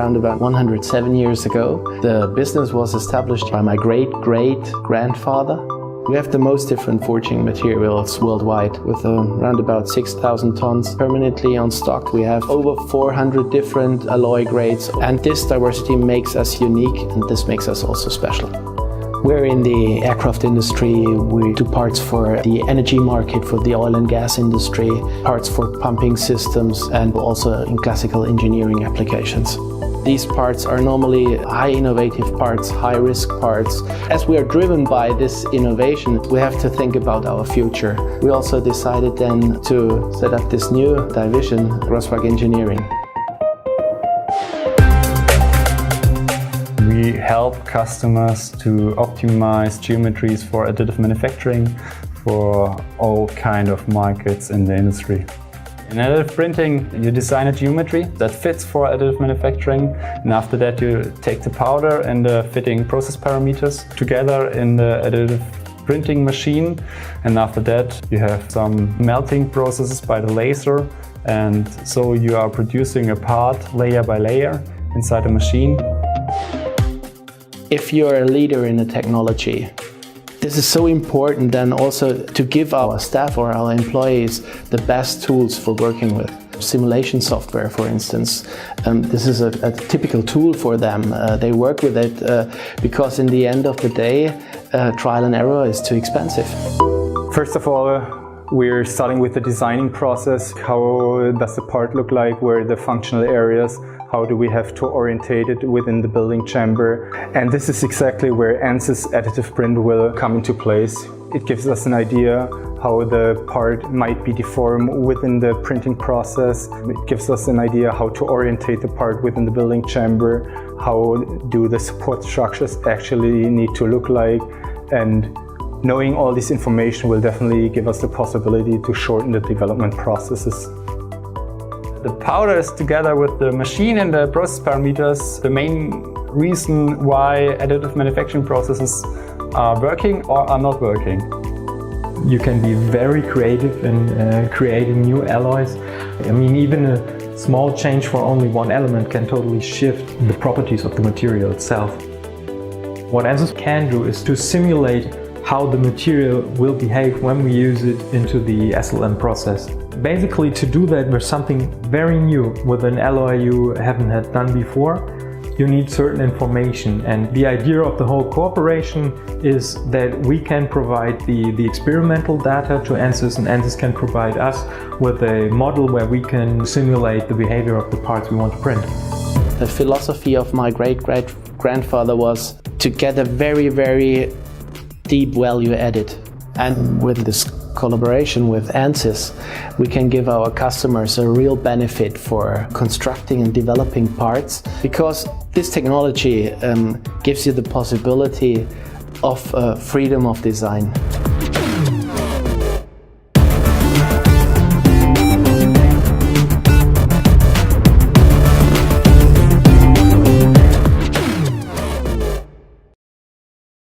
around about 107 years ago. The business was established by my great-great-grandfather. We have the most different forging materials worldwide, with around about 6,000 tons permanently on stock. We have over 400 different alloy grades, and this diversity makes us unique, and this makes us also special. We're in the aircraft industry. We do parts for the energy market, for the oil and gas industry, parts for pumping systems, and also in classical engineering applications. These parts are normally high innovative parts, high risk parts. As we are driven by this innovation, we have to think about our future. We also decided then to set up this new division, Rosswag Engineering. We help customers to optimize geometries for additive manufacturing for all kind of markets in the industry. In additive printing, you design a geometry that fits for additive manufacturing, and after that you take the powder and the fitting process parameters together in the additive printing machine, and after that you have some melting processes by the laser, and so you are producing a part layer by layer inside the machine. If you're a leader in a technology, this is so important then also to give our staff or our employees the best tools for working with. Simulation software, for instance, this is a typical tool for them. They work with it because in the end of the day, trial and error is too expensive. First of all, we're starting with the designing process. How does the part look like? Where are the functional areas? How do we have to orientate it within the building chamber? And this is exactly where ANSYS Additive Print will come into place. It gives us an idea how the part might be deformed within the printing process. It gives us an idea how to orientate the part within the building chamber. How do the support structures actually need to look like? And knowing all this information will definitely give us the possibility to shorten the development processes. The powder is together with the machine and the process parameters the main reason why additive manufacturing processes are working or are not working. You can be very creative in creating new alloys. I mean, even a small change for only one element can totally shift the properties of the material itself. What ANSYS can do is to simulate how the material will behave when we use it into the SLM process. Basically, to do that with something very new, with an alloy you haven't had done before, you need certain information. And the idea of the whole cooperation is that we can provide the experimental data to ANSYS, and ANSYS can provide us with a model where we can simulate the behavior of the parts we want to print. The philosophy of my great-great-grandfather was to get a very, very deep value added. And with this collaboration with ANSYS, we can give our customers a real benefit for constructing and developing parts, because this technology gives you the possibility of freedom of design.